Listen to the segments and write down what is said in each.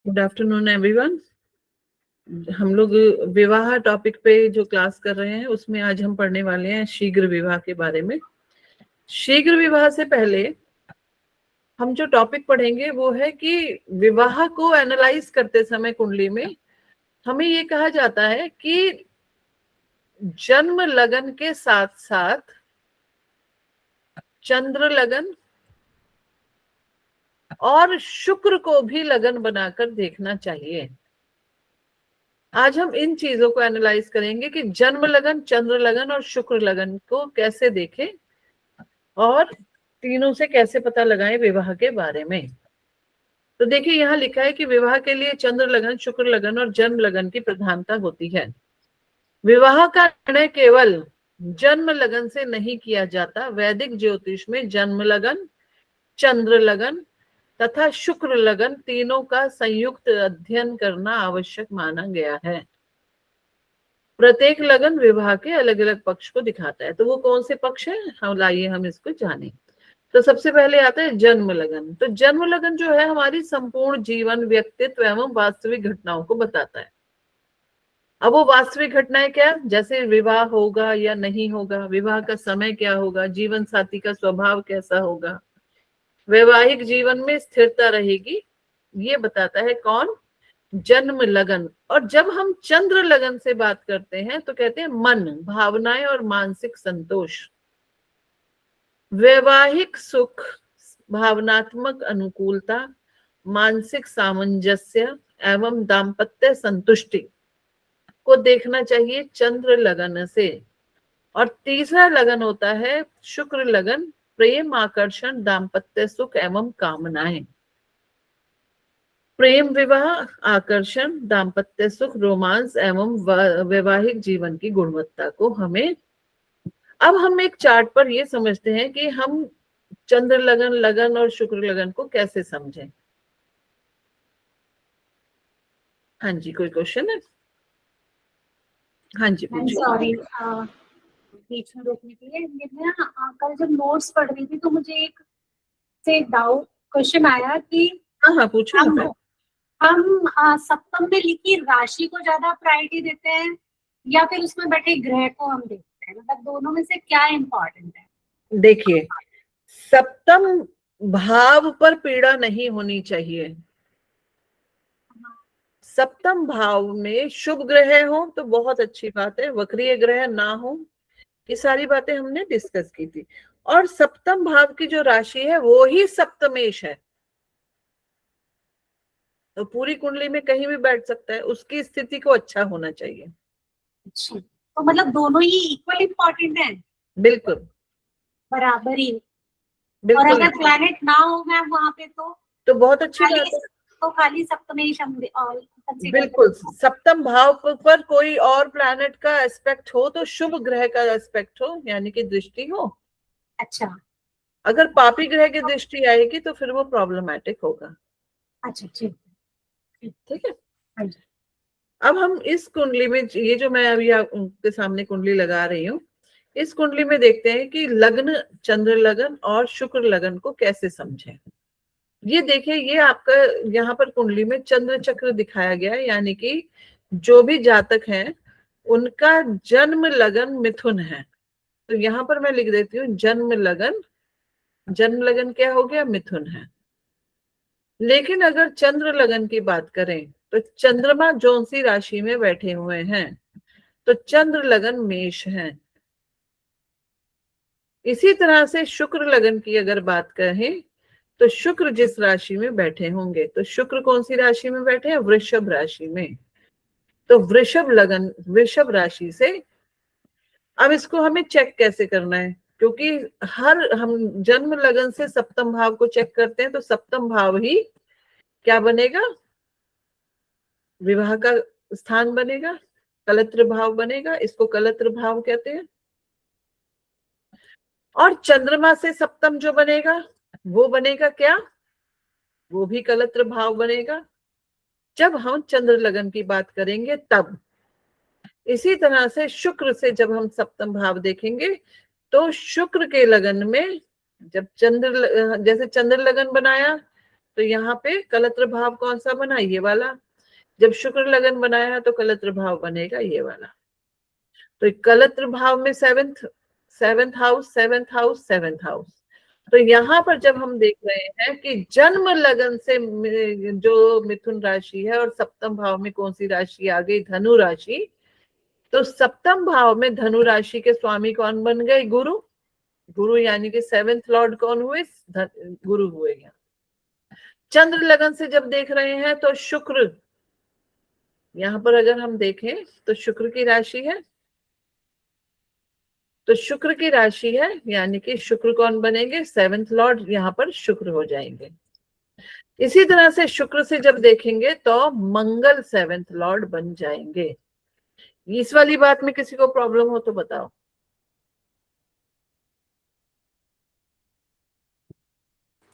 Good afternoon everyone. हम लोग विवाह टॉपिक पे जो क्लास कर रहे हैं उसमें आज हम पढ़ने वाले हैं शीघ्र विवाह के बारे में। शीघ्र विवाह से पहले हम जो टॉपिक पढ़ेंगे वो है कि विवाह को एनालाइज करते समय कुंडली में हमें ये कहा जाता है कि जन्म लगन के साथ साथ चंद्र लगन और शुक्र को भी लगन बनाकर देखना चाहिए। आज हम इन चीजों को एनालाइज करेंगे कि जन्म लगन, चंद्र लगन और शुक्र लगन को कैसे देखें और तीनों से कैसे पता लगाएं विवाह के बारे में। तो देखिए यहाँ लिखा है कि विवाह के लिए चंद्र लगन, शुक्र लगन और जन्म लगन की प्रधानता होती है। विवाह का निर्णय केवल जन्म लगन से नहीं किया जाता। वैदिक ज्योतिष में जन्म लगन, चंद्र लगन तथा शुक्र लगन तीनों का संयुक्त अध्ययन करना आवश्यक माना गया है। प्रत्येक लगन विवाह के अलग अलग पक्ष को दिखाता है। तो वो कौन से पक्ष है, हम लाइए हम इसको जाने। तो सबसे पहले आता है जन्म लगन। तो जन्म लगन जो है हमारी संपूर्ण जीवन, व्यक्तित्व एवं वास्तविक घटनाओं को बताता है। अब वो वास्तविक घटनाएं क्या, जैसे विवाह होगा या नहीं होगा, विवाह का समय क्या होगा, जीवन साथी का स्वभाव कैसा होगा, वैवाहिक जीवन में स्थिरता रहेगी, ये बताता है कौन, जन्म लगन। और जब हम चंद्र लगन से बात करते हैं तो कहते हैं मन, भावनाएं और मानसिक संतोष, वैवाहिक सुख, भावनात्मक अनुकूलता, मानसिक सामंजस्य एवं दाम्पत्य संतुष्टि को देखना चाहिए चंद्र लगन से। और तीसरा लगन होता है शुक्र लगन, प्रेम, आकर्षण, दाम्पत्य सुख एवं कामनाएं। प्रेम, विवाह, आकर्षण, दाम्पत्य सुख, रोमांस एवं वैवाहिक जीवन की गुणवत्ता को हमें, अब हम एक चार्ट पर ये समझते हैं कि हम चंद्र लगन, लगन और शुक्र लगन को कैसे समझें। हाँ जी, कोई क्वेश्चन है? हाँ जी पूछिए। सॉरी बीच में रोकने के लिए। मैं कल जब नोट्स पढ़ रही थी तो मुझे एक से डाउट क्वेश्चन आया कि हाँ पूछो ना। हम सप्तम में लिखी राशि को ज्यादा प्रायोरिटी देते हैं या फिर उसमें बैठे ग्रह को हम देखते हैं, मतलब दोनों में से क्या इम्पोर्टेंट है? देखिए, सप्तम भाव पर पीड़ा नहीं होनी चाहिए। सप्तम भाव में शुभ ग्रह हो तो बहुत अच्छी बात है, वक्रीय ग्रह ना हो, ये सारी बातें हमने डिस्कस की थी। और सप्तम भाव की जो राशि है वो ही सप्तमेश है, तो पूरी कुंडली में कहीं भी बैठ सकता है, उसकी स्थिति को अच्छा होना चाहिए। अच्छा, तो मतलब दोनों ही इक्वल इम्पोर्टेंट है? बिल्कुल बराबर ही। और बिल्कुल, अगर प्लैनेट ना हो मैम वहां पे तो बहुत अच्छी बात है। तो खाली सप्तमेश हम कंसीडर बिल्कुल, करें। सप्तम भाव पर कोई और प्लैनेट का एस्पेक्ट हो तो शुभ ग्रह का एस्पेक्ट हो, यानी कि दृष्टि हो। अच्छा अगर पापी ग्रह की दृष्टि आएगी तो फिर वो प्रॉब्लमैटिक होगा। अच्छा, ठीक ठीक है। है। अब हम इस कुंडली में, ये जो मैं अभी आपके सामने कुंडली लगा रही हूँ, इस कुंडली में देखते हैं कि लग्न, चंद्र लगन और शुक्र लगन को कैसे समझें। ये देखिए, ये आपका यहाँ पर कुंडली में चंद्र चक्र दिखाया गया है, यानी कि जो भी जातक हैं उनका जन्म लगन मिथुन है। तो यहाँ पर मैं लिख देती हूँ जन्म लगन। जन्म लगन क्या हो गया, मिथुन है। लेकिन अगर चंद्र लगन की बात करें तो चंद्रमा जौन सी राशि में बैठे हुए हैं, तो चंद्र लगन मेष है। इसी तरह से शुक्र लगन की अगर बात करें तो शुक्र जिस राशि में बैठे होंगे, तो शुक्र कौन सी राशि में बैठे हैं, वृषभ राशि में। तो वृषभ लगन, वृषभ राशि से, अब इसको हमें चेक कैसे करना है, क्योंकि हम जन्म लगन से सप्तम भाव को चेक करते हैं, तो सप्तम भाव ही क्या बनेगा, विवाह का स्थान बनेगा, कलत्र भाव बनेगा, इसको कलत्र भाव कहते हैं। और चंद्रमा से सप्तम जो बनेगा वो बनेगा क्या, वो भी कलत्र भाव बनेगा, जब हम चंद्र लगन की बात करेंगे तब। इसी तरह से शुक्र से जब हम सप्तम भाव देखेंगे तो शुक्र के लगन में जब जैसे चंद्र लगन बनाया तो यहाँ पे कलत्र भाव कौन सा बना, ये वाला। जब शुक्र लगन बनाया तो कलत्र भाव बनेगा ये वाला। तो कलत्र भाव में seventh house, seventh house, seventh house. तो यहाँ पर जब हम देख रहे हैं कि जन्म लगन से जो मिथुन राशि है, और सप्तम भाव में कौन सी राशि आ गई, धनु राशि। तो सप्तम भाव में धनु राशि के स्वामी कौन बन गए, गुरु। गुरु यानी कि सेवेंथ लॉर्ड कौन हुए, गुरु हुए। यहाँ चंद्र लगन से जब देख रहे हैं तो शुक्र, यहाँ पर अगर हम देखें तो शुक्र की राशि है, तो शुक्र की राशि है, यानी कि शुक्र कौन बनेंगे, सेवेंथ लॉर्ड यहाँ पर शुक्र हो जाएंगे। इसी तरह से शुक्र से जब देखेंगे तो मंगल सेवेंथ लॉर्ड बन जाएंगे। इस वाली बात में किसी को प्रॉब्लम हो तो बताओ।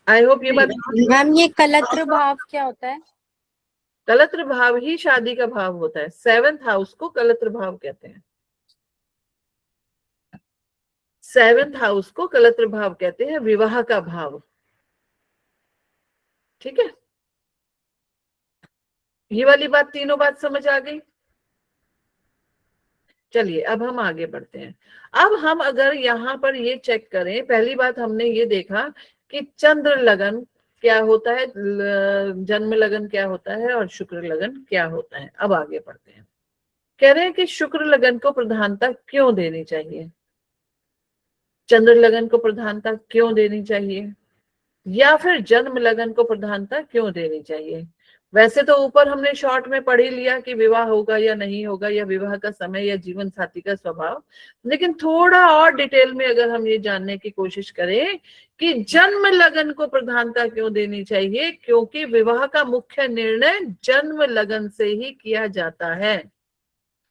आई होप ये बात। मैम ये कलत्र भाव क्या होता है? कलत्र भाव ही शादी का भाव होता है। सेवेंथ हाउस को कलत्र भाव कहते हैं। सेवेंथ हाउस को कलत्र भाव कहते हैं, विवाह का भाव। ठीक है, ये वाली बात, तीनों बात समझ आ गई। चलिए अब हम आगे बढ़ते हैं। अब हम अगर यहाँ पर ये चेक करें, पहली बात हमने ये देखा कि चंद्र लगन क्या होता है, जन्म लगन क्या होता है, और शुक्र लगन क्या होता है। अब आगे बढ़ते हैं। कह रहे हैं कि शुक्र लगन को प्रधानता क्यों देनी चाहिए, चंद्र लगन को प्रधानता क्यों देनी चाहिए, या फिर जन्म लगन को प्रधानता क्यों देनी चाहिए। वैसे तो ऊपर हमने शॉर्ट में पढ़ ही लिया कि विवाह होगा या नहीं होगा, या विवाह का समय, या जीवन साथी का स्वभाव। लेकिन थोड़ा और डिटेल में अगर हम ये जानने की कोशिश करें कि जन्म लगन को प्रधानता क्यों देनी चाहिए, क्योंकि विवाह का मुख्य निर्णय जन्म लगन से ही किया जाता है।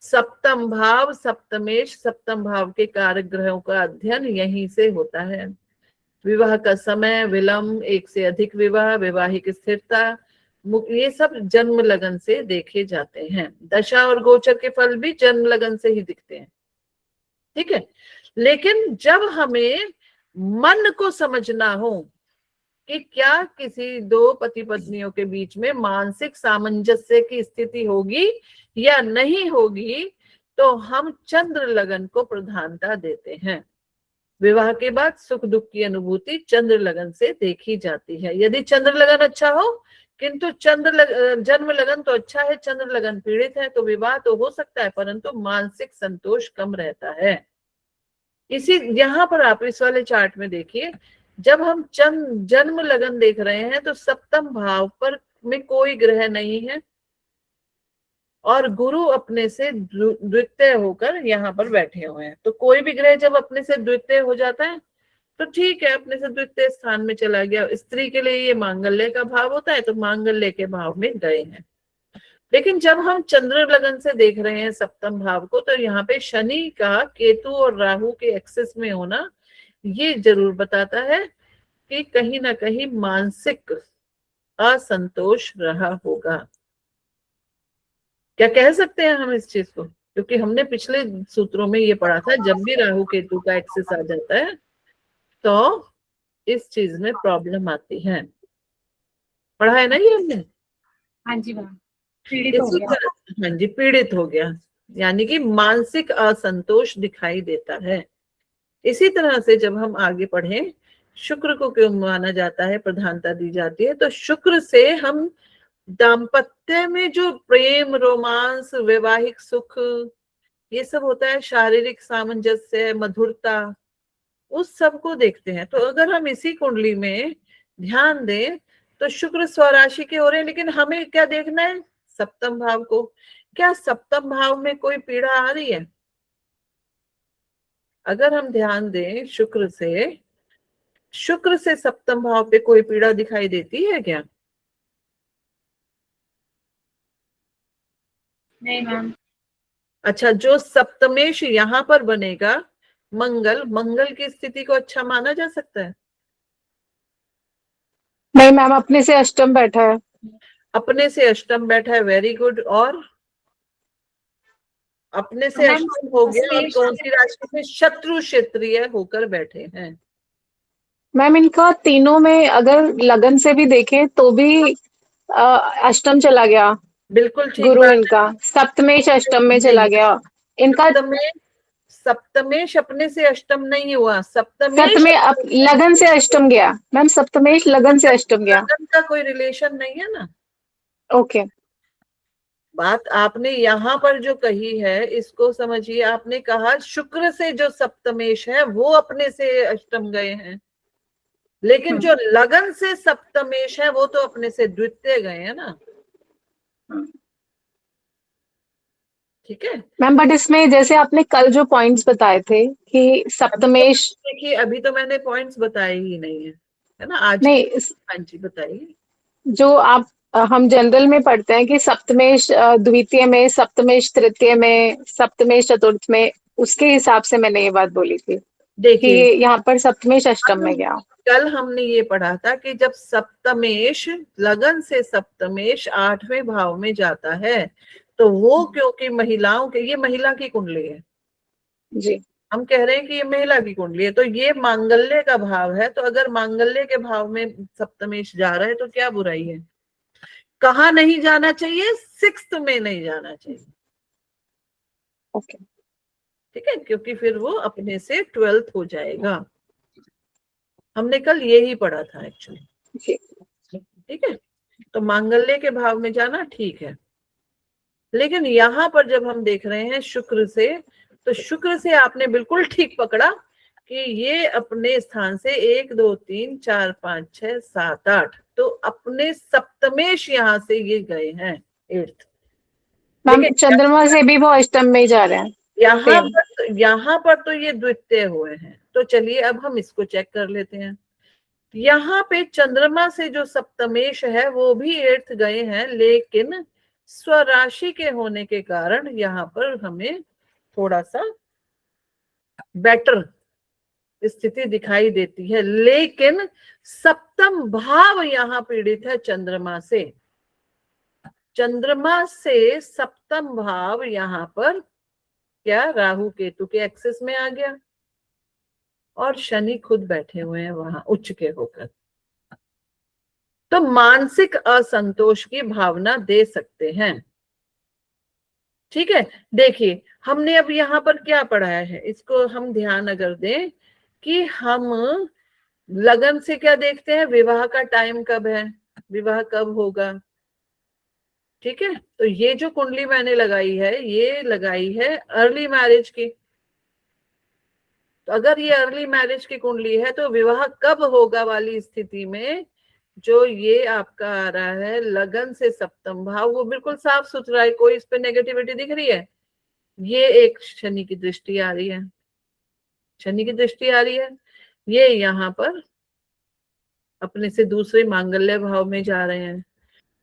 सप्तम भाव, सप्तमेश, सप्तम भाव के कारक ग्रहों का अध्ययन यहीं से होता है। विवाह का समय, विलंब, एक से अधिक विवाह, वैवाहिक स्थिरता, ये सब जन्म लगन से देखे जाते हैं। दशा और गोचर के फल भी जन्म लगन से ही दिखते हैं। ठीक है, लेकिन जब हमें मन को समझना हो कि क्या किसी दो पति पत्नियों के बीच में मानसिक सामंजस्य की स्थिति होगी या नहीं होगी, तो हम चंद्र लगन को प्रधानता देते हैं। विवाह के बाद सुख दुख की अनुभूति चंद्र लगन से देखी जाती है। यदि चंद्र लगन अच्छा हो, किंतु जन्म लगन तो अच्छा है, चंद्र लगन पीड़ित है, तो विवाह तो हो सकता है, परंतु मानसिक संतोष कम रहता है। इसी यहाँ पर आप इस वाले चार्ट में देखिए, जब हम जन्म लगन देख रहे हैं तो सप्तम भाव पर में कोई ग्रह नहीं है, और गुरु अपने से द्वितीय होकर यहाँ पर बैठे हुए हैं। तो कोई भी ग्रह जब अपने से द्वितीय हो जाता है तो ठीक है, अपने से द्वितीय स्थान में चला गया। स्त्री के लिए ये मांगल्य का भाव होता है, तो मांगल्य के भाव में गए हैं। लेकिन जब हम चंद्र लगन से देख रहे हैं सप्तम भाव को, तो यहाँ पे शनि का केतु और राहु के एक्सेस में होना ये जरूर बताता है कि कहीं ना कहीं मानसिक असंतोष रहा होगा। क्या कह सकते हैं हम इस चीज को, क्योंकि हमने पिछले सूत्रों में ये पढ़ा था, जब भी राहु केतु का एक्सेस आ जाता है तो इस चीज में प्रॉब्लम आती है। पढ़ा है ना ये हमने? हाँ जी मैम, पीड़ित हो गया। हाँ जी, पीड़ित हो गया, यानी कि मानसिक असंतोष दिखाई देता है। इसी तरह से जब हम आगे पढ़ें, शुक्र को क्यों माना जाता है, प्रधानता दी जाती है, तो शुक्र से हम दाम्पत्य में जो प्रेम, रोमांस, वैवाहिक सुख, ये सब होता है, शारीरिक सामंजस्य, मधुरता, उस सब को देखते हैं। तो अगर हम इसी कुंडली में ध्यान दें तो शुक्र स्वराशि के हो रहे हैं, लेकिन हमें क्या देखना है, सप्तम भाव को। क्या सप्तम भाव में कोई पीड़ा आ रही है? अगर हम ध्यान दें शुक्र से सप्तम भाव पे कोई पीड़ा दिखाई देती है क्या? नहीं मैम। अच्छा, जो सप्तमेश यहाँ पर बनेगा, मंगल की स्थिति को अच्छा माना जा सकता है? नहीं मैम, अपने से अष्टम बैठा है। अपने से अष्टम बैठा है, वेरी गुड। और अपने से अष्टम हो गया, और कौन सी राशि में? शत्रु क्षेत्रीय होकर बैठे हैं। मैम इनका तीनों में अगर लगन से भी देखें तो भी अष्टम चला गया। बिल्कुल ठीक गुरु बात इनका सप्तमेश अष्टम में है। चला नहीं, गया। इनका सप्तमेश, सप्तमेश अपने से अष्टम नहीं हुआ, सप्तमेश सप्तमे लगन से अष्टम गया मैम, सप्तमेश लगन से अष्टम गया। लगन का कोई रिलेशन नहीं है ना। ओके। बात आपने यहाँ पर जो कही है इसको समझिए, आपने कहा शुक्र से जो सप्तमेश है वो अपने से अष्टम गए हैं, लेकिन जो लगन से सप्तमेश है वो तो अपने से द्वितीय गए हैं ना। ठीक है मैम बट इसमें जैसे आपने कल जो पॉइंट्स बताए थे कि सप्तमेश, देखिए, अभी तो मैंने पॉइंट्स बताए ही नहीं है ना आज के। नहीं हाँ जी बताइए। जो आप हम जनरल में पढ़ते हैं कि सप्तमेश द्वितीय में, सप्तमेश तृतीय में, सप्तमेश चतुर्थ में, उसके हिसाब से मैंने ये बात बोली थी कि देखिए, यहाँ पर सप्तमेश अष्टम में गया। कल हमने ये पढ़ा था कि जब सप्तमेश, लगन से सप्तमेश 8वें भाव में जाता है तो वो क्योंकि महिलाओं के, ये महिला की कुंडली है, जी हम कह रहे हैं कि ये महिला की कुंडली है, तो ये मांगल्य का भाव है, तो अगर मांगल्य के भाव में सप्तमेश जा रहा है तो क्या बुराई है। कहाँ नहीं जाना चाहिए, सिक्स्थ में नहीं जाना चाहिए। ओके। ठीक है, क्योंकि फिर वो अपने से 12th हो जाएगा। हमने कल यही पढ़ा था एक्चुअली। जी ठीक है, तो मांगल्य के भाव में जाना ठीक है, लेकिन यहाँ पर जब हम देख रहे हैं शुक्र से, तो शुक्र से आपने बिल्कुल ठीक पकड़ा कि ये अपने स्थान से 1 2 3 4 5 6 7 8, तो अपने सप्तमेश यहाँ से ये गए हैं 8th। मैम, लेकिन चंद्रमा से भी वो अष्टम में ही जा रहे हैं। सेम। यहाँ पर तो ये द्वितीय हुए हैं, तो चलिए अब हम इसको चेक कर लेते हैं। यहाँ पे चंद्रमा से जो सप्तमेश है वो भी 8th गए हैं, लेकिन स्वराशि के होने के कारण यहाँ पर हमें थोड़ा सा बेटर स्थिति दिखाई देती है, लेकिन सप्तम भाव यहाँ पीड़ित है चंद्रमा से। चंद्रमा से सप्तम भाव यहाँ पर क्या राहु केतु के एक्सेस में आ गया, और शनि खुद बैठे हुए हैं वहां उच्च के होकर, तो मानसिक असंतोष की भावना दे सकते हैं। ठीक है, देखिए हमने अब यहाँ पर क्या पढ़ाया है, इसको हम ध्यान अगर दें कि हम लगन से क्या देखते हैं, विवाह का टाइम कब है, विवाह कब होगा। ठीक है, तो ये जो कुंडली मैंने लगाई है ये लगाई है अर्ली मैरिज की, तो अगर ये अर्ली मैरिज की कुंडली है तो विवाह कब होगा वाली स्थिति में जो ये आपका आ रहा है लगन से सप्तम भाव, वो बिल्कुल साफ सुथरा है, कोई इस पे नेगेटिविटी दिख रही है। ये एक शनि की दृष्टि आ रही है, शनि की दृष्टि आ रही है, ये यहाँ पर अपने से दूसरे मांगल्य भाव में जा रहे हैं,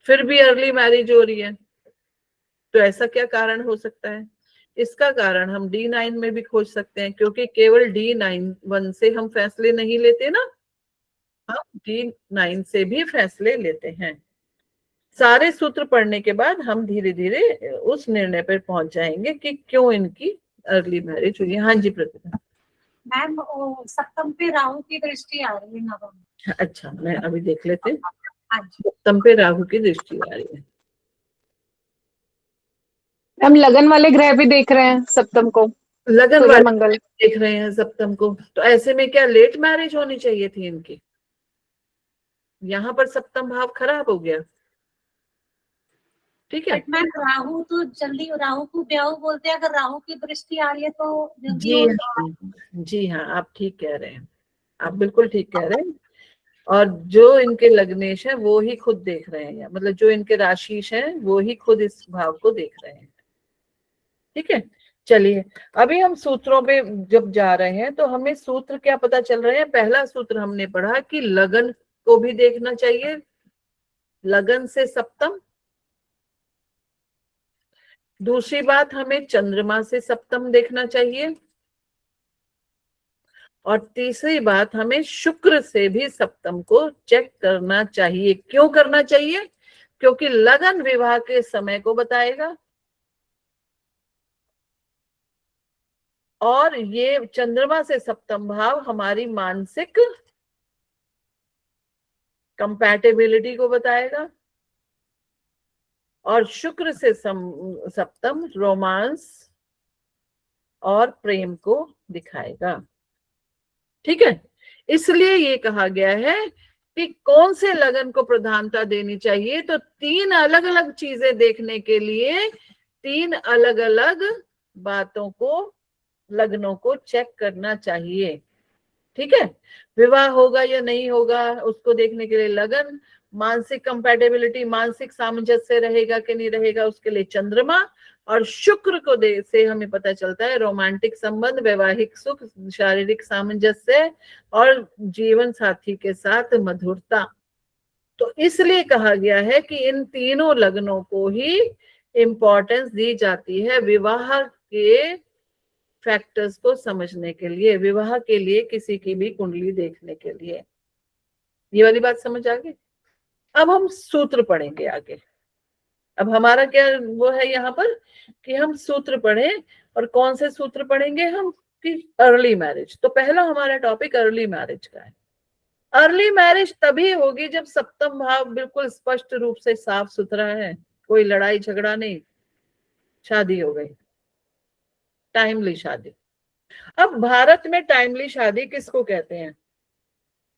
फिर भी अर्ली मैरिज हो रही है, तो ऐसा क्या कारण हो सकता है। इसका कारण हम D9 में भी खोज सकते हैं, क्योंकि केवल D9 से हम फैसले नहीं लेते ना, हम D9 से भी फैसले लेते हैं। सारे सूत्र पढ़ने के बाद हम धीरे धीरे उस निर्णय पर पहुंच जाएंगे कि क्यों इनकी अर्ली मैरिज हुई है। हाँ जी प्रतिभा। मैम वो सप्तम पे राहु की दृष्टि आ रही है नवम। अच्छा, मैं अभी देख लेते हैं, हाँ जी। सप्तम पे राहु की दृष्टि आ रही है। हम लगन वाले ग्रह भी देख रहे हैं सप्तम को, लगन सूर्य वाले मंगल। देख रहे हैं सप्तम को, तो ऐसे में क्या लेट मैरिज होनी चाहिए थी इनकी, यहाँ पर सप्तम भाव खराब हो गया। ठीक है, बट मैम राहु तो जल्दी, राहु को ब्याह बोलते हैं, अगर राहु की दृष्टि आ रही है तो जल्दी जी हो। हाँ, जी हाँ, आप ठीक कह रहे हैं, आप बिल्कुल ठीक कह रहे हैं। और जो इनके लग्नेश है वो ही खुद देख रहे हैं, मतलब जो इनके राशिश हैं वो ही खुद इस भाव को देख रहे हैं। ठीक है, चलिए अभी हम सूत्रों पे जब जा रहे हैं तो हमें सूत्र क्या पता चल रहे हैं। पहला सूत्र हमने पढ़ा कि लगन को भी देखना चाहिए, लगन से सप्तम। दूसरी बात, हमें चंद्रमा से सप्तम देखना चाहिए, और तीसरी बात, हमें शुक्र से भी सप्तम को चेक करना चाहिए। क्यों करना चाहिए, क्योंकि लगन विवाह के समय को बताएगा, और ये चंद्रमा से सप्तम भाव हमारी मानसिक कंपैटिबिलिटी को बताएगा, और शुक्र से सप्तम रोमांस और प्रेम को दिखाएगा। ठीक है, इसलिए ये कहा गया है कि कौन से लगन को प्रधानता देनी चाहिए। तो 3 अलग अलग चीजें देखने के लिए 3 अलग अलग बातों को, लग्नों को चेक करना चाहिए। ठीक है, विवाह होगा या नहीं होगा उसको देखने के लिए लगन, मानसिक कंपैटिबिलिटी, मानसिक सामंजस्य रहेगा कि नहीं रहेगा उसके लिए चंद्रमा, और शुक्र को से हमें पता चलता है रोमांटिक संबंध, वैवाहिक सुख, शारीरिक सामंजस्य और जीवन साथी के साथ मधुरता। तो इसलिए कहा गया है कि इन तीनों लग्नों को ही इंपॉर्टेंस दी जाती है विवाह के फैक्टर्स को समझने के लिए, विवाह के लिए किसी की भी कुंडली देखने के लिए। ये वाली बात समझ आ गई। अब हम सूत्र पढ़ेंगे आगे। अब हमारा क्या वो है यहाँ पर कि हम सूत्र पढ़ें, और कौन से सूत्र पढ़ेंगे हम कि अर्ली मैरिज। तो पहला हमारा टॉपिक अर्ली मैरिज का है। अर्ली मैरिज तभी होगी जब सप्तम भाव बिल्कुल स्पष्ट रूप से साफ सुथरा है, कोई लड़ाई झगड़ा नहीं, शादी हो गई, टाइमली शादी। अब भारत में टाइमली शादी किसको कहते हैं?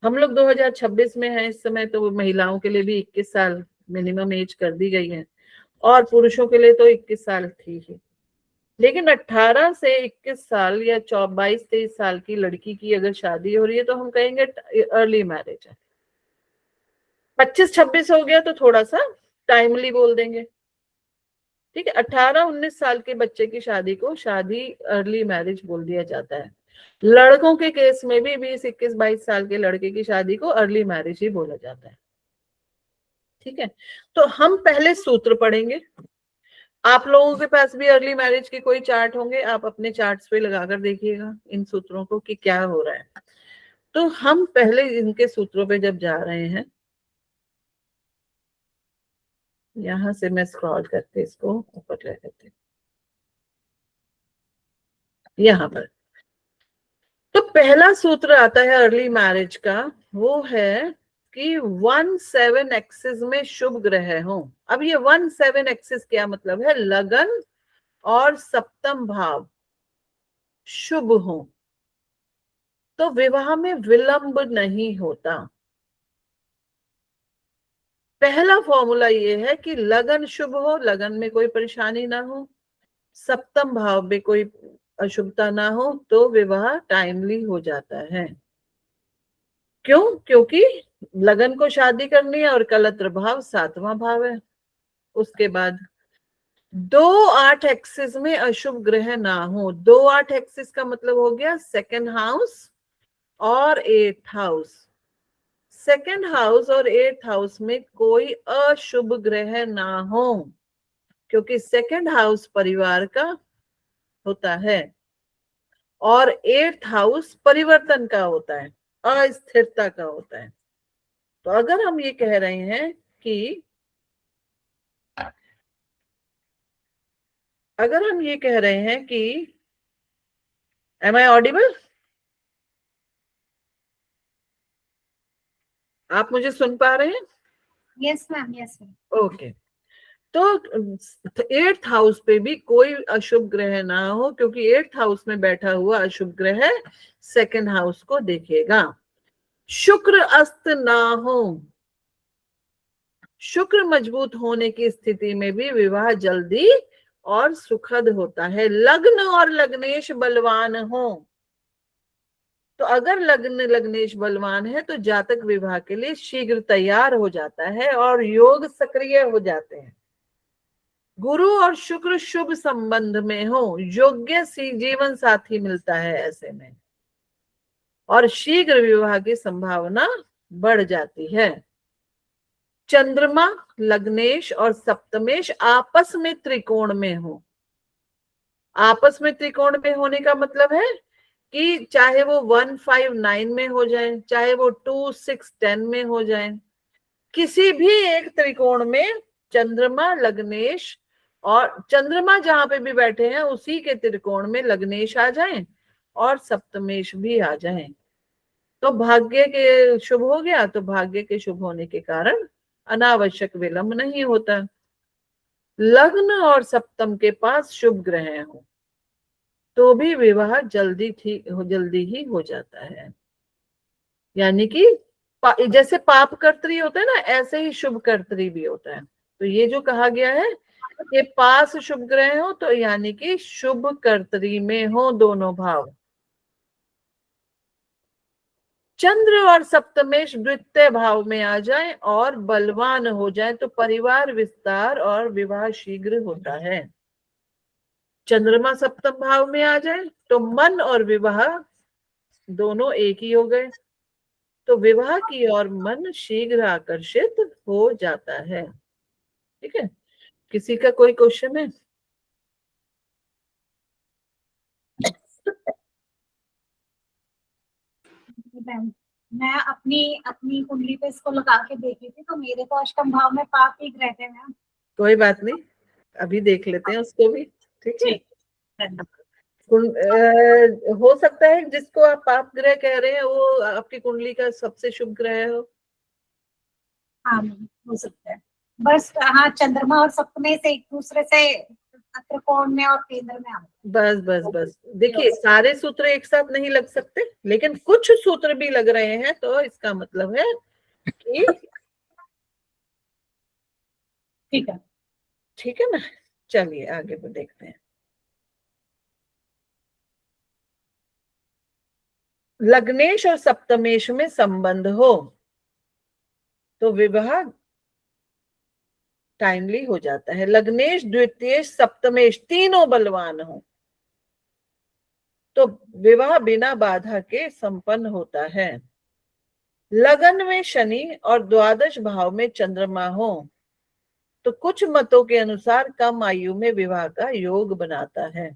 हम लोग 2026 में हैं इस समय, तो महिलाओं के लिए भी 21 साल मिनिमम एज कर दी गई है, और पुरुषों के लिए तो 21 साल थी ही। लेकिन 18 से 21 साल या 22-23 साल की लड़की की अगर शादी हो रही है तो हम कहेंगे अर्ली मैरिज है। 25-26 हो गया तो थोड़ा सा टाइमली बोल देंगे। ठीक है, 18-19 साल के बच्चे की शादी को शादी अर्ली मैरिज बोल दिया जाता है। लड़कों के केस में भी 20-21-22 साल के लड़के की शादी को अर्ली मैरिज ही बोला जाता है। ठीक है, तो हम पहले सूत्र पढ़ेंगे। आप लोगों के पास भी अर्ली मैरिज के कोई चार्ट होंगे, आप अपने चार्ट्स पे लगाकर देखिएगा इन सूत्रों को कि क्या हो रहा है। तो हम पहले इनके सूत्रों पे जब जा रहे हैं, यहां से मैं स्क्रॉल करके इसको ऊपर ले लेते, यहां पर तो पहला सूत्र आता है अर्ली मैरिज का, वो है कि 1-7 एक्सिस में शुभ ग्रह हो। अब ये 1-7 एक्सिस क्या मतलब है? लगन और सप्तम भाव शुभ हो तो विवाह में विलंब नहीं होता। पहला फॉर्मूला ये है कि लगन शुभ हो, लगन में कोई परेशानी ना हो, सप्तम भाव में कोई अशुभता ना हो, तो विवाह टाइमली हो जाता है। क्यों? क्योंकि लगन को शादी करनी है और कलत्र भाव 7वां भाव है। उसके बाद 2-8 एक्सिस में अशुभ ग्रह ना हो। 2-8 एक्सिस का मतलब हो गया 2nd हाउस और 8th हाउस। 2nd हाउस और 8th हाउस में कोई अशुभ ग्रह ना हो, क्योंकि 2nd हाउस परिवार का होता है और 8th हाउस परिवर्तन का होता है, अस्थिरता का होता है। तो अगर हम ये कह रहे हैं कि एम आई ऑडिबल? आप मुझे सुन पा रहे हैं? Yes ma'am, yes ma'am. Okay, तो 8th हाउस पे भी कोई अशुभ ग्रह ना हो, क्योंकि 8th हाउस में बैठा हुआ अशुभ ग्रह 2nd हाउस को देखेगा। शुक्र अस्त ना हो। शुक्र मजबूत होने की स्थिति में भी विवाह जल्दी और सुखद होता है। लग्न और लग्नेश बलवान हो, तो अगर लग्न लग्नेश बलवान है तो जातक विवाह के लिए शीघ्र तैयार हो जाता है और योग सक्रिय हो जाते हैं। गुरु और शुक्र शुभ संबंध में हो, योग्य जीवन साथी मिलता है ऐसे में, और शीघ्र विवाह की संभावना बढ़ जाती है। चंद्रमा लग्नेश और सप्तमेश आपस में त्रिकोण में हो। आपस में त्रिकोण में होने का मतलब है कि चाहे वो 1-5-9 में हो जाए, चाहे वो 2-6-10 में हो जाए, किसी भी एक त्रिकोण में चंद्रमा लग्नेश, और चंद्रमा जहां पे भी बैठे हैं उसी के त्रिकोण में लग्नेश आ जाए और सप्तमेश भी आ जाए, तो भाग्य के शुभ हो गया, तो भाग्य के शुभ होने के कारण अनावश्यक विलंब नहीं होता। लग्न और सप्तम के पास शुभ ग्रह हो तो भी विवाह जल्दी ही हो जाता है। यानी कि जैसे पाप कर्तरी होता है ना, ऐसे ही शुभ कर्तरी भी होता है। तो ये जो कहा गया है कि पास शुभ ग्रह हो, तो यानी कि शुभ कर्तरी में हो दोनों भाव। चंद्र और सप्तमेश द्वितीय भाव में आ जाए और बलवान हो जाए तो परिवार विस्तार और विवाह शीघ्र होता है। चंद्रमा सप्तम भाव में आ जाए तो मन और विवाह दोनों एक ही हो गए, तो विवाह की ओर मन शीघ्र आकर्षित हो जाता है। ठीक है, किसी का कोई क्वेश्चन है? मैं अपनी अपनी कुंडली पे इसको लगा के देखी थी, तो मेरे तो अष्टम भाव में पाप ही ग्रह थे मैम। कोई बात नहीं, अभी देख लेते हैं उसको भी। ठीक है, हो सकता है जिसको आप पाप ग्रह कह रहे हैं वो आपकी कुंडली का सबसे शुभ ग्रह हो। हाँ हो सकता है, बस हाँ चंद्रमा और सप्तमी से एक दूसरे से त्रिकोण में और केंद्र में आते हैं। बस बस बस, देखिए सारे सूत्र एक साथ नहीं लग सकते, लेकिन कुछ सूत्र भी लग रहे हैं, तो इसका मतलब है कि ठीक है ना। चलिए आगे को देखते हैं। लग्नेश और सप्तमेश में संबंध हो तो विवाह टाइमली हो जाता है। लग्नेश द्वितीयेश सप्तमेश तीनों बलवान हो तो विवाह बिना बाधा के संपन्न होता है। लगन में शनि और द्वादश भाव में चंद्रमा हो तो कुछ मतों के अनुसार कम आयु में विवाह का योग बनाता है।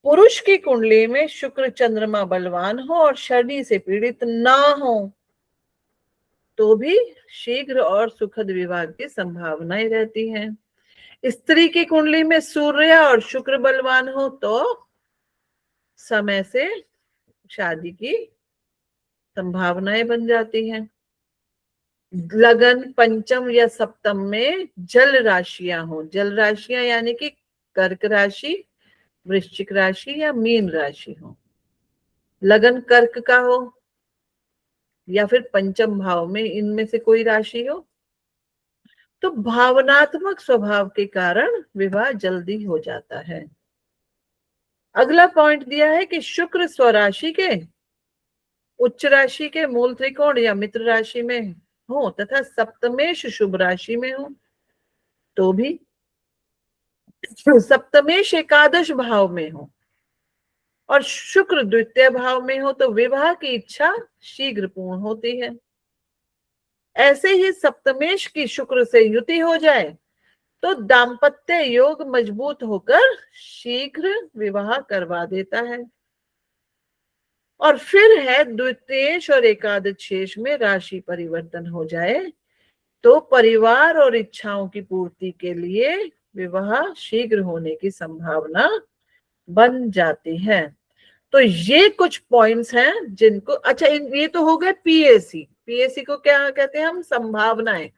पुरुष की कुंडली में शुक्र चंद्रमा बलवान हो और शनि से पीड़ित ना हो तो भी शीघ्र और सुखद विवाह की संभावनाएं रहती हैं। स्त्री की कुंडली में सूर्य और शुक्र बलवान हो तो समय से शादी की संभावनाएं बन जाती हैं। लगन पंचम या सप्तम में जल राशियां हो, जल राशियां यानी कि कर्क राशि, वृश्चिक राशि या मीन राशि हो। लगन कर्क का हो या फिर पंचम भाव में इनमें से कोई राशि हो तो भावनात्मक स्वभाव के कारण विवाह जल्दी हो जाता है। अगला पॉइंट दिया है कि शुक्र स्वराशि के, उच्च राशि के, मूल त्रिकोण या मित्र राशि में हो तथा सप्तमेश शुभ राशि में हो तो भी, सप्तमेश एकादश भाव में हो और शुक्र द्वितीय भाव में हो तो विवाह की इच्छा शीघ्र पूर्ण होती है। ऐसे ही सप्तमेश की शुक्र से युति हो जाए तो दाम्पत्य योग मजबूत होकर शीघ्र विवाह करवा देता है। और फिर है द्वितीयेश और एकादशेश में राशि परिवर्तन हो जाए तो परिवार और इच्छाओं की पूर्ति के लिए विवाह शीघ्र होने की संभावना बन जाती है। तो ये कुछ पॉइंट्स हैं जिनको, अच्छा ये तो हो गए पीएसी। पीएसी को क्या कहते हैं हम? संभावनाएं,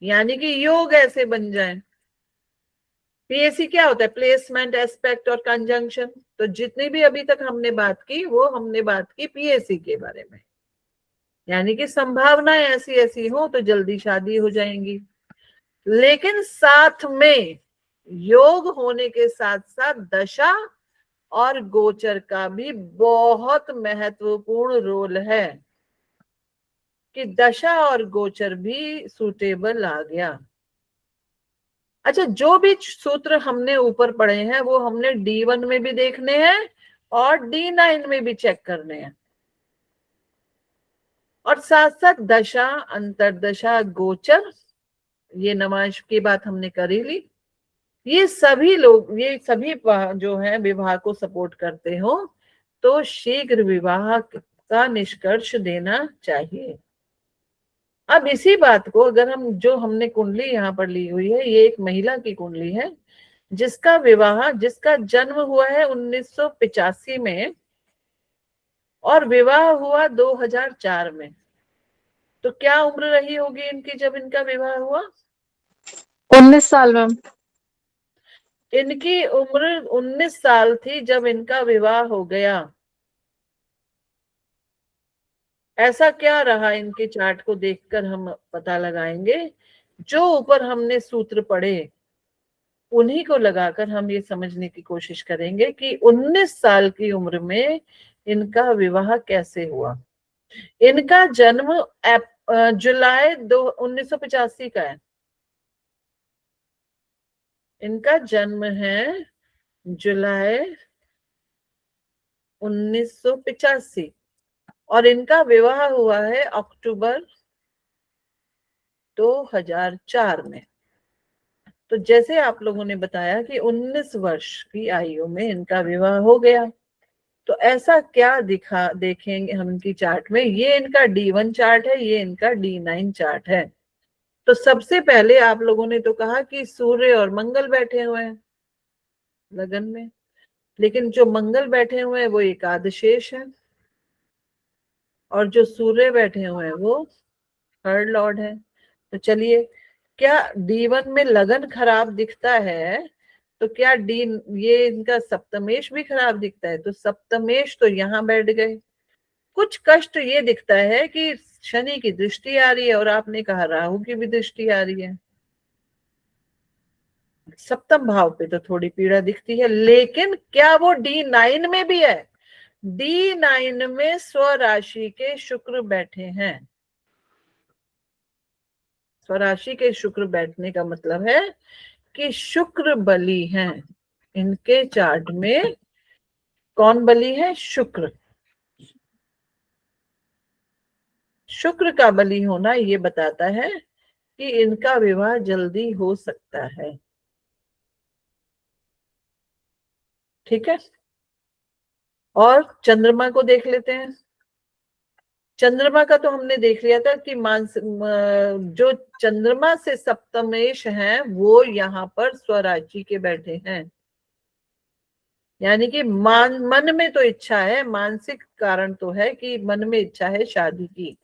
यानी कि योग ऐसे बन जाए। पीएसी क्या होता है? प्लेसमेंट, एस्पेक्ट और कंजंक्शन। तो जितनी भी अभी तक हमने बात की वो हमने बात की पीएसी के बारे में, यानी कि संभावनाएं ऐसी ऐसी हो तो जल्दी शादी हो जाएंगी। लेकिन साथ में योग होने के साथ साथ दशा और गोचर का भी बहुत महत्वपूर्ण रोल है कि दशा और गोचर भी सूटेबल आ गया। अच्छा, जो भी सूत्र हमने ऊपर पढ़े हैं वो हमने D1 में भी देखने हैं और D9 में भी चेक करने हैं, और साथ साथ दशा, अंतरदशा, गोचर, ये नमाज की बात हमने कर ही ली। ये सभी लोग, ये सभी जो है विवाह को सपोर्ट करते हो तो शीघ्र विवाह का निष्कर्ष देना चाहिए। अब इसी बात को अगर हम, जो हमने कुंडली यहाँ पर ली हुई है, ये एक महिला की कुंडली है, जिसका विवाह, जिसका जन्म हुआ है 1985 में और विवाह हुआ 2004 में, तो क्या उम्र रही होगी इनकी जब इनका विवाह हुआ? 19 साल मैम। इनकी उम्र 19 साल थी जब इनका विवाह हो गया। ऐसा क्या रहा इनके चार्ट को देखकर हम पता लगाएंगे। जो ऊपर हमने सूत्र पढ़े उन्हीं को लगाकर हम ये समझने की कोशिश करेंगे कि 19 साल की उम्र में इनका विवाह कैसे हुआ। इनका जन्म जुलाई 1985 का है। इनका जन्म है जुलाई 1985 और इनका विवाह हुआ है अक्टूबर 2004 में। तो जैसे आप लोगों ने बताया कि 19 वर्ष की आयु में इनका विवाह हो गया, तो ऐसा क्या देखेंगे हम इनकी चार्ट में। ये इनका D1 चार्ट है, ये इनका D9 चार्ट है। तो सबसे पहले आप लोगों ने तो कहा कि सूर्य और मंगल बैठे हुए हैं लगन में, लेकिन जो मंगल बैठे हुए हैं वो एकादशेष है और जो सूर्य बैठे हुए हैं वो थर्ड लॉर्ड है। तो चलिए, क्या D1 में लगन खराब दिखता है तो क्या ये इनका सप्तमेश भी खराब दिखता है? तो सप्तमेश तो यहाँ बैठ गए। कुछ कष्ट ये दिखता है कि शनि की दृष्टि आ रही है और आपने कहा राहु की भी दृष्टि आ रही है। सप्तम भाव पे तो थोड़ी पीड़ा दिखती है, लेकिन क्या वो D9 में भी है? D9 में स्वराशि के शुक्र बैठे हैं। स्वराशि के शुक्र बैठने का मतलब है कि शुक्र बली हैं। इनके चार्ट में कौन बली है? शुक्र। शुक्र का बली होना ये बताता है कि इनका विवाह जल्दी हो सकता है। ठीक है, और चंद्रमा को देख लेते हैं। चंद्रमा का तो हमने देख लिया था कि जो चंद्रमा से सप्तमेश हैं वो यहाँ पर स्वराज्य के बैठे हैं। यानी कि मन में तो इच्छा है, मानसिक कारण तो है कि मन में इच्छा है शादी की।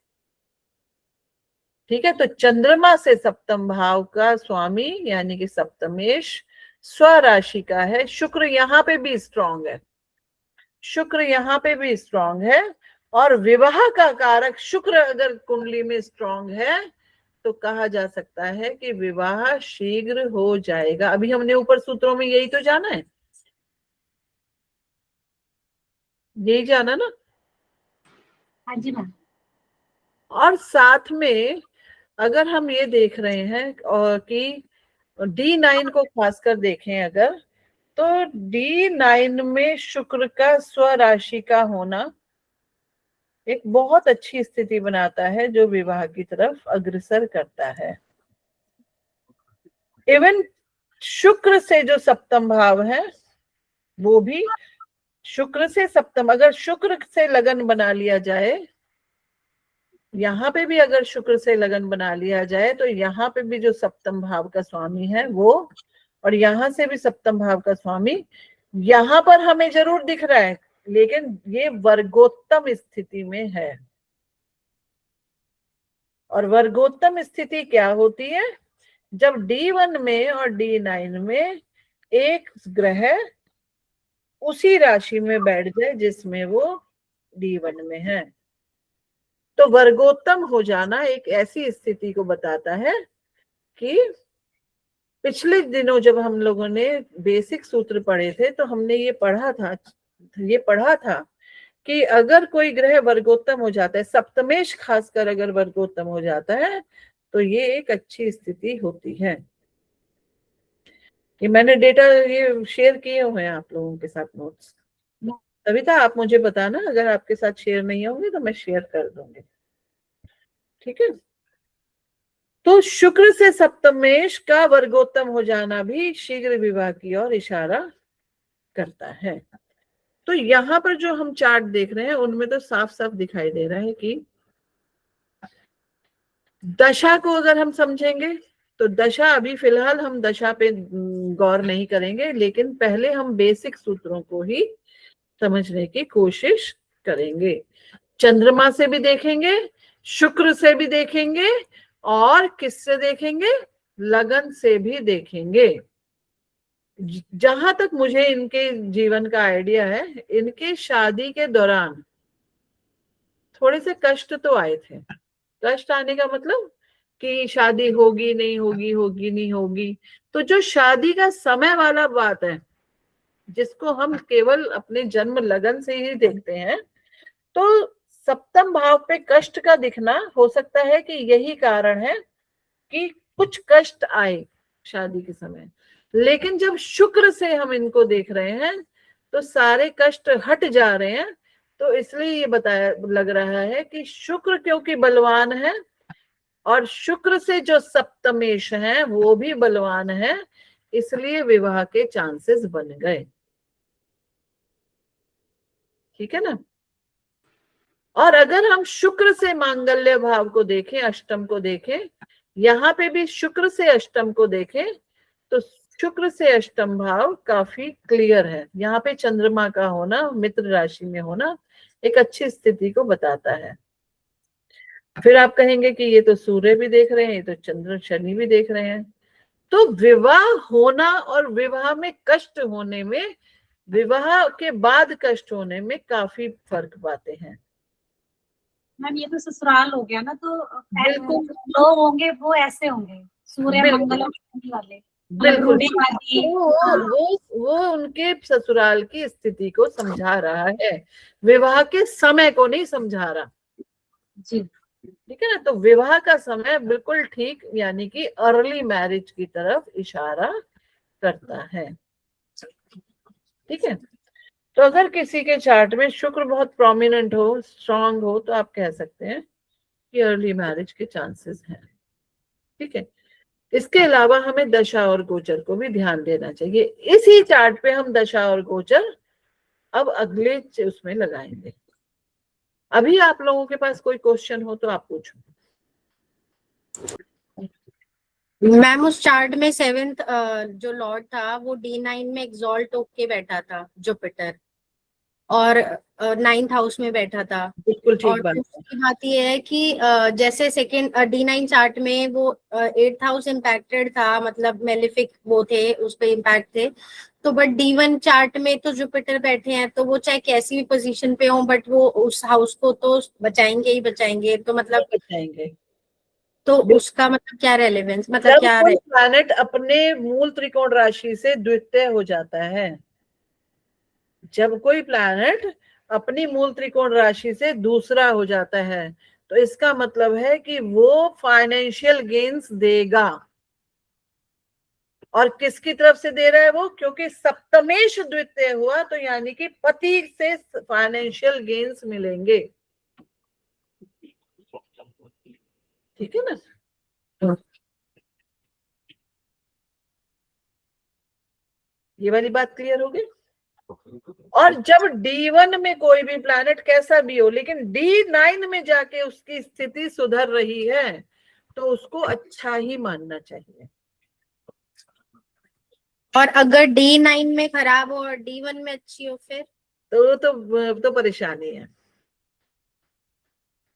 ठीक है, तो चंद्रमा से सप्तम भाव का स्वामी यानी कि सप्तमेश स्वराशि का है। शुक्र यहाँ पे भी स्ट्रांग है, शुक्र यहाँ पे भी स्ट्रांग है, और विवाह का कारक शुक्र अगर कुंडली में स्ट्रांग है तो कहा जा सकता है कि विवाह शीघ्र हो जाएगा। अभी हमने ऊपर सूत्रों में यही तो जाना है, यही जाना ना। हाँ जी मैम। और साथ में अगर हम ये देख रहे हैं और कि D9 को खासकर देखें अगर, तो D9 में शुक्र का स्वराशि का होना एक बहुत अच्छी स्थिति बनाता है जो विवाह की तरफ अग्रसर करता है। इवन शुक्र से जो सप्तम भाव है वो भी, शुक्र से सप्तम, अगर शुक्र से लगन बना लिया जाए, यहाँ पे भी अगर शुक्र से लगन बना लिया जाए तो यहाँ पे भी जो सप्तम भाव का स्वामी है वो, और यहाँ से भी सप्तम भाव का स्वामी, यहाँ पर हमें जरूर दिख रहा है लेकिन ये वर्गोत्तम स्थिति में है। और वर्गोत्तम स्थिति क्या होती है? जब D1 में और D9 में एक ग्रह उसी राशि में बैठ जाए जिसमें वो D1 में है। तो वर्गोत्तम हो जाना एक ऐसी स्थिति को बताता है कि पिछले दिनों जब हम लोगों ने बेसिक सूत्र पढ़े थे तो हमने ये पढ़ा था कि अगर कोई ग्रह वर्गोत्तम हो जाता है, सप्तमेश खासकर अगर वर्गोत्तम हो जाता है तो ये एक अच्छी स्थिति होती है। ये मैंने डेटा ये शेयर किए हुए हैं आप लोगों के साथ नोट्स। सविता आप मुझे बताना अगर आपके साथ शेयर नहीं होंगे तो मैं शेयर कर दूंगी। ठीक है, तो शुक्र से सप्तमेश का वर्गोत्तम हो जाना भी शीघ्र विवाह की ओर इशारा करता है। तो यहाँ पर जो हम चार्ट देख रहे हैं उनमें तो साफ साफ दिखाई दे रहा है कि दशा को अगर हम समझेंगे तो दशा, अभी फिलहाल हम दशा पे गौर नहीं करेंगे, लेकिन पहले हम बेसिक सूत्रों को ही समझने की कोशिश करेंगे। चंद्रमा से भी देखेंगे, शुक्र से भी देखेंगे, और किससे देखेंगे? लगन से भी देखेंगे। जहां तक मुझे इनके जीवन का आइडिया है, इनके शादी के दौरान थोड़े से कष्ट तो आए थे। कष्ट आने का मतलब कि शादी होगी नहीं होगी, होगी नहीं होगी। तो जो शादी का समय वाला बात है, जिसको हम केवल अपने जन्म लगन से ही देखते हैं, तो सप्तम भाव पे कष्ट का दिखना हो सकता है कि यही कारण है कि कुछ कष्ट आए शादी के समय। लेकिन जब शुक्र से हम इनको देख रहे हैं तो सारे कष्ट हट जा रहे हैं। तो इसलिए ये बताया लग रहा है कि शुक्र क्योंकि बलवान है, और शुक्र से जो सप्तमेश है वो भी बलवान है, इसलिए विवाह के चांसेस बन गए। ठीक है ना? और अगर हम शुक्र से मांगल्य भाव को देखें, अष्टम को देखें, यहाँ पे भी शुक्र से अष्टम को देखें, तो शुक्र से अष्टम भाव काफी क्लियर है। यहाँ पे चंद्रमा का होना, मित्र राशि में होना, एक अच्छी स्थिति को बताता है। फिर आप कहेंगे कि ये तो सूर्य भी देख रहे हैं, ये तो चंद्र शनि भी देख रहे हैं। तो विवाह होना और विवाह में कष्ट होने में, विवाह के बाद कष्ट होने में काफी फर्क पाते हैं। मैम ये तो ससुराल हो गया ना, तो बिल्कुल। लोग होंगे वो ऐसे होंगे, सूर्य बिल्कुल। मंगल और शनि वाले, बिल्कुल। रूढ़िवादी। वो उनके ससुराल की स्थिति को समझा रहा है, विवाह के समय को नहीं समझा रहा। जी ठीक है ना? तो विवाह का समय बिल्कुल ठीक, यानी कि अर्ली मैरिज की तरफ इशारा करता है। ठीक है? तो अगर किसी के चार्ट में शुक्र बहुत प्रोमिनेंट हो, स्ट्रांग हो, तो आप कह सकते हैं कि अर्ली मैरिज के चांसेस हैं। ठीक है? इसके अलावा हमें दशा और गोचर को भी ध्यान देना चाहिए। इसी चार्ट पे हम दशा और गोचर अब अगले उसमें लगाएंगे। अभी आप लोगों के पास कोई क्वेश्चन हो तो आप पूछो। मैम उस चार्ट में 7th जो लॉर्ड था वो D9 में एग्जॉल्ट होके बैठा था, जुपिटर, और 9th हाउस में बैठा था। बिल्कुल ठीक और बात है। दूसरी बात ये है कि जैसे सेकेंड D9 चार्ट में वो 8th हाउस इम्पैक्टेड था, मतलब मेलिफिक वो थे, उस पे इम्पैक्ट थे। तो बट D1 चार्ट में तो जुपिटर बैठे हैं, तो वो चाहे कैसी भी पोजीशन पे हो, बट वो उस हाउस को तो बचाएंगे ही बचाएंगे। तो मतलब बचाएंगे। तो उसका मतलब क्या रेलेवेंस, मतलब जब क्या कोई प्लैनेट अपने मूल त्रिकोण राशि से द्वितीय हो जाता है, जब कोई प्लैनेट अपनी मूल त्रिकोण राशि से दूसरा हो जाता है, तो इसका मतलब है कि वो फाइनेंशियल गेन्स देगा। और किसकी तरफ से दे रहा है वो? क्योंकि सप्तमेश द्वितीय हुआ, तो यानी कि पति से फाइनेंशियल गेन्स मिलेंगे। ठीक है ना? ये वाली बात क्लियर हो गई। और जब D1 में कोई भी प्लैनेट कैसा भी हो, लेकिन D9 में जाके उसकी स्थिति सुधर रही है, तो उसको अच्छा ही मानना चाहिए। और अगर D9 में खराब हो और D1 में अच्छी हो फिर तो परेशानी है।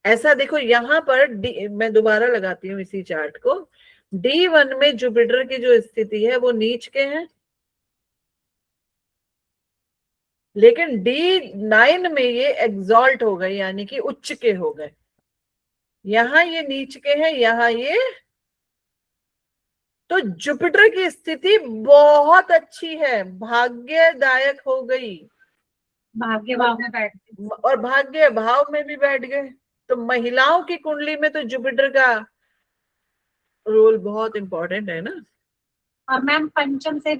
ऐसा देखो, यहाँ पर मैं दोबारा लगाती हूँ इसी चार्ट को। D1 में जुपिटर की जो स्थिति है वो नीच के हैं, लेकिन D9 में ये एग्जॉल्ट हो गए, यानी कि उच्च के हो गए। यहाँ ये नीच के हैं, यहाँ ये, तो जुपिटर की स्थिति बहुत अच्छी है, भाग्यदायक हो गई। भाग्य भाव में बैठ गए। और भाग्य भाव में भी बैठ गए। तो महिलाओं की कुंडली में तो जुपिटर का रोल बहुत इंपॉर्टेंट है ना। और मैम पंचम के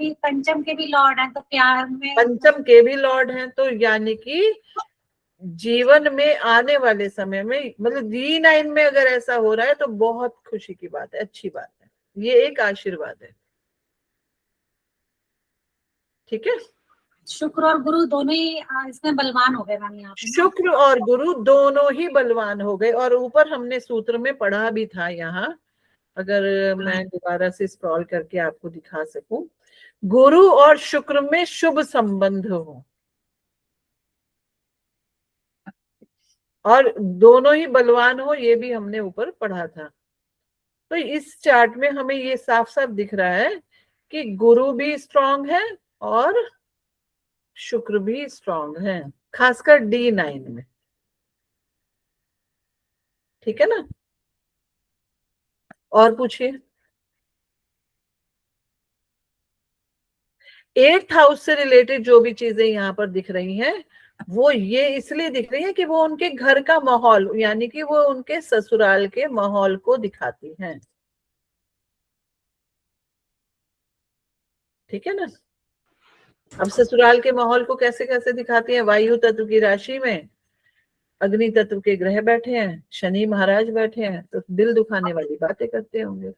भी लॉर्ड हैं, तो प्यार में पंचम के भी लॉर्ड हैं, तो यानी कि जीवन में आने वाले समय में, मतलब D9 में अगर ऐसा हो रहा है तो बहुत खुशी की बात है, अच्छी बात है, ये एक आशीर्वाद है। ठीक है? शुक्र और गुरु दोनों ही इसमें बलवान हो गए मैम यहाँ पे। शुक्र और गुरु दोनों ही बलवान हो गए। और ऊपर हमने सूत्र में पढ़ा भी था, यहाँ अगर मैं दोबारा से स्क्रॉल करके आपको दिखा सकूं, गुरु और शुक्र में शुभ संबंध हो और दोनों ही बलवान हो, ये भी हमने ऊपर पढ़ा था। तो इस चार्ट में हमें ये साफ साफ दिख रहा है कि गुरु भी स्ट्रांग है और शुक्र भी स्ट्रांग है, खासकर D9 में। ठीक है ना? और पूछिए। 8th हाउस से रिलेटेड जो भी चीजें यहाँ पर दिख रही हैं वो ये इसलिए दिख रही है कि वो उनके घर का माहौल, यानी कि वो उनके ससुराल के माहौल को दिखाती हैं। ठीक है ना? अब ससुराल के माहौल को कैसे कैसे दिखाती है? वायु तत्व की राशि में अग्नि तत्व के ग्रह बैठे हैं, शनि महाराज बैठे हैं, तो दिल दुखाने वाली बातें करते होंगे,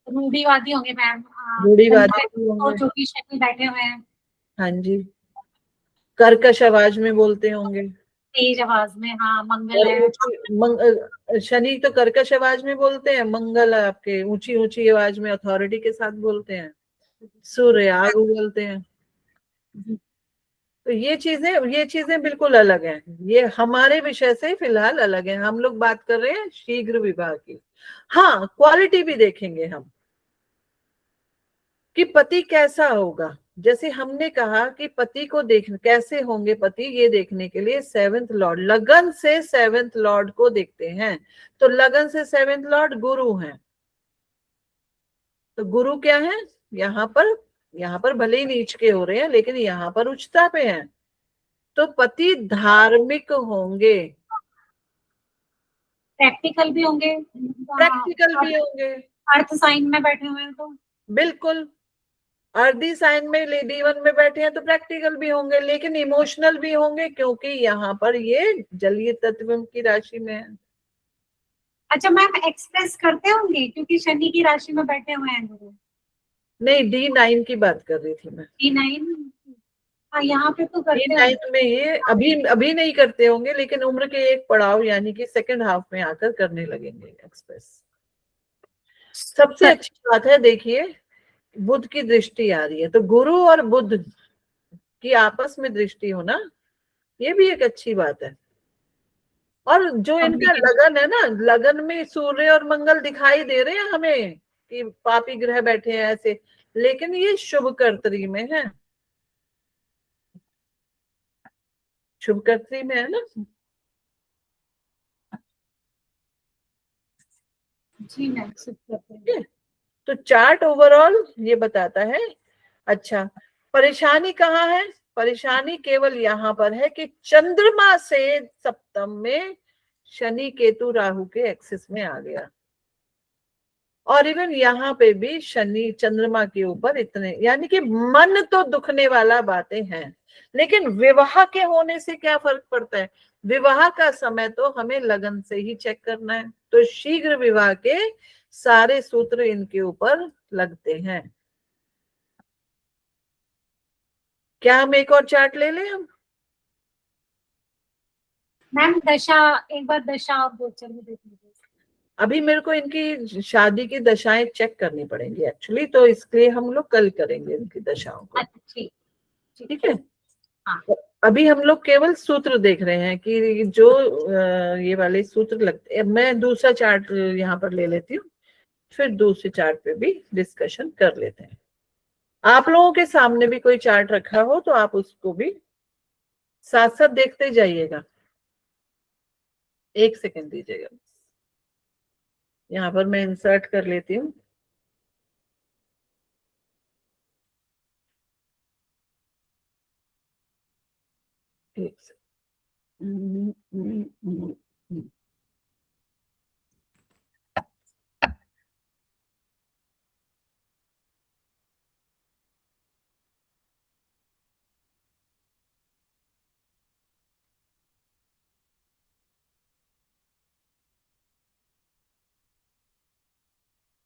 रूढ़ीवादी होंगे मैम। रूढ़ीवादी भी होंगे। ज्योतिष में बैठे हुए हैं, हाँ जी, कर्कश आवाज में बोलते होंगे, तेज आवाज में। हाँ, मंगल है। और शनि तो कर्कश आवाज में बोलते हैं, मंगल आपके ऊंची ऊंची आवाज में अथॉरिटी के साथ बोलते हैं, सूर्य आग उगलते हैं। तो ये चीजें बिल्कुल अलग हैं, ये हमारे विषय से फिलहाल अलग है। हम लोग बात कर रहे हैं शीघ्र विवाह की। हाँ, क्वालिटी भी देखेंगे हम कि पति कैसा होगा। जैसे हमने कहा कि पति को देख कैसे होंगे पति, ये देखने के लिए 7th लॉर्ड, लगन से 7th लॉर्ड को देखते हैं। तो लगन से 7th लॉर्ड गुरु हैं। तो गुरु क्या है? यहाँ पर भले ही नीच के हो रहे हैं लेकिन यहाँ पर उच्चता पे हैं। तो पति धार्मिक होंगे, प्रैक्टिकल भी होंगे। प्रैक्टिकल भी होंगे। अर्थ साइन में बैठे हुए हैं तो बिल्कुल, अर्धी साइन में D1 में बैठे हैं तो प्रैक्टिकल भी होंगे, लेकिन इमोशनल भी होंगे क्योंकि यहाँ पर ये जलीय तत्व की राशि में है। अच्छा मैम, एक्सप्रेस करते होंगे क्योंकि शनि की राशि में बैठे हुए हैं गुरु। नहीं, D9 की बात कर रही थी मैं। D9, हाँ यहाँ पे तो करते हैं। D9 में ये अभी नहीं करते होंगे, लेकिन उम्र के एक पड़ाव यानी कि सेकंड हाफ में आकर करने लगेंगे एक्सप्रेस। सबसे अच्छी बात है, देखिए बुध की दृष्टि आ रही है, तो गुरु और बुध की आपस में दृष्टि होना ये भी एक अच्छी बात है। और जो इनका लगन है ना, लगन में सूर्य और मंगल दिखाई दे रहे हैं हमें कि पापी ग्रह बैठे हैं ऐसे, लेकिन ये शुभ कर्तरी में है, शुभ कर्तरी में है ना। जी मैम, करते हैं। तो चार्ट ओवरऑल ये बताता है। अच्छा, परेशानी कहाँ है? परेशानी केवल यहाँ पर है कि चंद्रमा से सप्तम में शनि केतु राहु के एक्सिस में आ गया, और इवन यहाँ पे भी शनि चंद्रमा के ऊपर इतने, यानी कि मन तो दुखने वाला बातें हैं, लेकिन विवाह के होने से क्या फर्क पड़ता है? विवाह का समय तो हमें लगन से ही चेक करना है, तो शीघ्र विवाह के सारे सूत्र इनके ऊपर लगते हैं। क्या हम एक और चार्ट ले लें हम? मैम दशा, एक बार दशा और गोचर में देख लीजिए। अभी मेरे को इनकी शादी की दशाएं चेक करनी पड़ेंगी एक्चुअली, तो इसलिए हम लोग कल करेंगे इनकी दशाओं को। ठीक ठीक है। हाँ। तो अभी हम लोग केवल सूत्र देख रहे हैं कि जो ये वाले सूत्र लगते हैं। मैं दूसरा चार्ट यहाँ पर ले लेती हूँ, फिर दूसरे चार्ट पे भी डिस्कशन कर लेते हैं। आप लोगों के सामने भी कोई चार्ट रखा हो तो आप उसको भी साथ साथ देखते जाइएगा। एक सेकंड दीजिएगा, यहाँ पर मैं इंसर्ट कर लेती हूँ। एक सेकंड।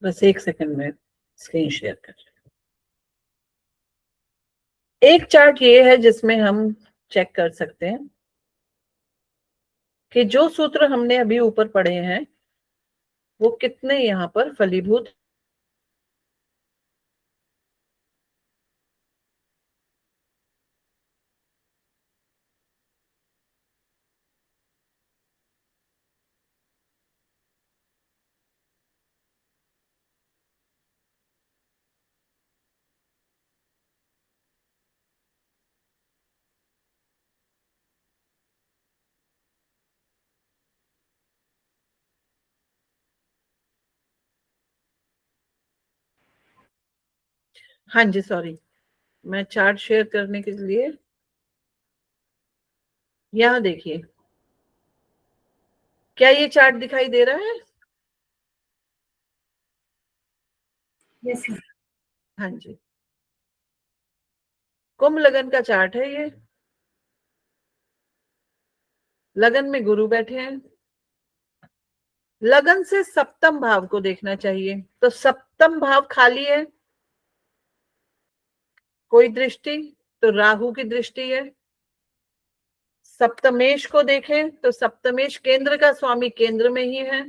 बस एक सेकंड में स्क्रीन शेयर कर। एक चार्ट ये है जिसमें हम चेक कर सकते हैं कि जो सूत्र हमने अभी ऊपर पढ़े हैं वो कितने यहाँ पर फलीभूत हाँ जी, सॉरी, मैं चार्ट शेयर करने के लिए, यहाँ देखिए, क्या ये चार्ट दिखाई दे रहा है? यस हाँ जी, कुंभ लगन का चार्ट है ये। लगन में गुरु बैठे हैं। लगन से सप्तम भाव को देखना चाहिए, तो सप्तम भाव खाली है, कोई दृष्टि, तो राहु की दृष्टि है। सप्तमेश को देखें तो सप्तमेश केंद्र का स्वामी केंद्र में ही है।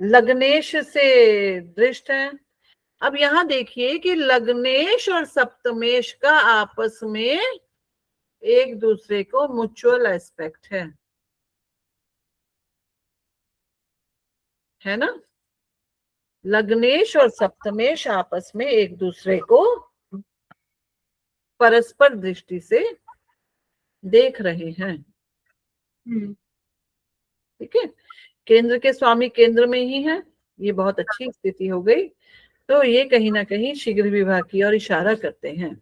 लग्नेश से दृष्ट है। अब यहां देखिए कि लग्नेश और सप्तमेश का आपस में एक दूसरे को म्यूचुअल एस्पेक्ट है ना। लग्नेश और सप्तमेश आपस में एक दूसरे को परस्पर दृष्टि से देख रहे हैं। ठीक है, केंद्र के स्वामी केंद्र में ही है, ये बहुत अच्छी स्थिति हो गई। तो ये कहीं ना कहीं शीघ्र विवाह की ओर इशारा करते हैं।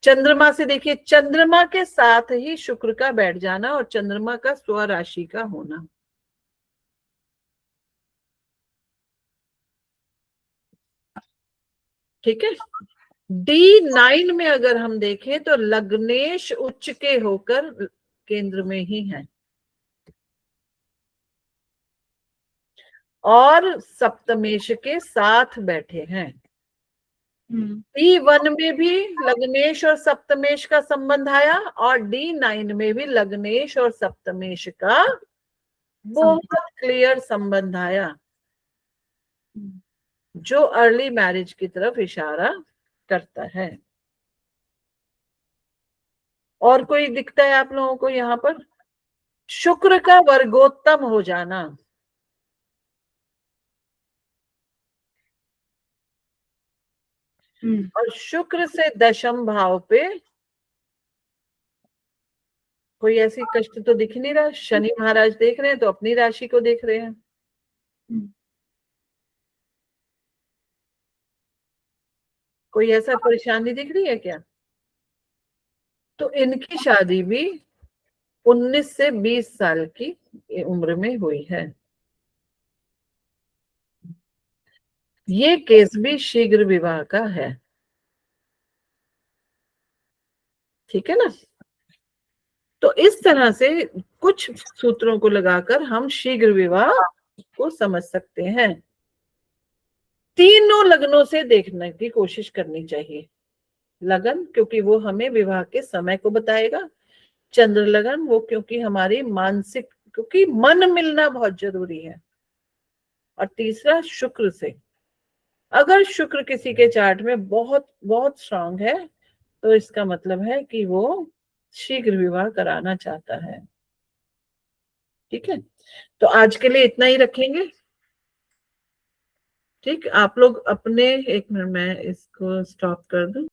चंद्रमा से देखिए, चंद्रमा के साथ ही शुक्र का बैठ जाना और चंद्रमा का स्वराशि का होना। ठीक है, D9 में अगर हम देखें तो लग्नेश उच्च के होकर केंद्र में ही है और सप्तमेश के साथ बैठे हैं। D1 में भी लग्नेश और सप्तमेश का संबंध आया और D9 में भी लग्नेश और सप्तमेश का बहुत क्लियर संबंध आया, जो अर्ली मैरिज की तरफ इशारा करता है। और कोई दिखता है आप लोगों को यहाँ पर? शुक्र का वर्गोत्तम हो जाना। और शुक्र से दशम भाव पे कोई ऐसी कष्ट तो दिख नहीं रहा। शनि महाराज देख रहे हैं तो अपनी राशि को देख रहे हैं। कोई ऐसा परेशानी दिख रही है क्या? तो इनकी शादी भी 19 से 20 साल की उम्र में हुई है। ये केस भी शीघ्र विवाह का है। ठीक है ना। तो इस तरह से कुछ सूत्रों को लगाकर हम शीघ्र विवाह को समझ सकते हैं। तीनों लग्नों से देखने की कोशिश करनी चाहिए। लगन क्योंकि वो हमें विवाह के समय को बताएगा, चंद्र लगन वो क्योंकि हमारी मानसिक, क्योंकि मन मिलना बहुत जरूरी है, और तीसरा शुक्र से। अगर शुक्र किसी के चार्ट में बहुत बहुत स्ट्रांग है तो इसका मतलब है कि वो शीघ्र विवाह कराना चाहता है। ठीक है, तो आज के लिए इतना ही रखेंगे। ठीक, आप लोग अपने, एक मिनट मैं इसको स्टॉप कर दूं।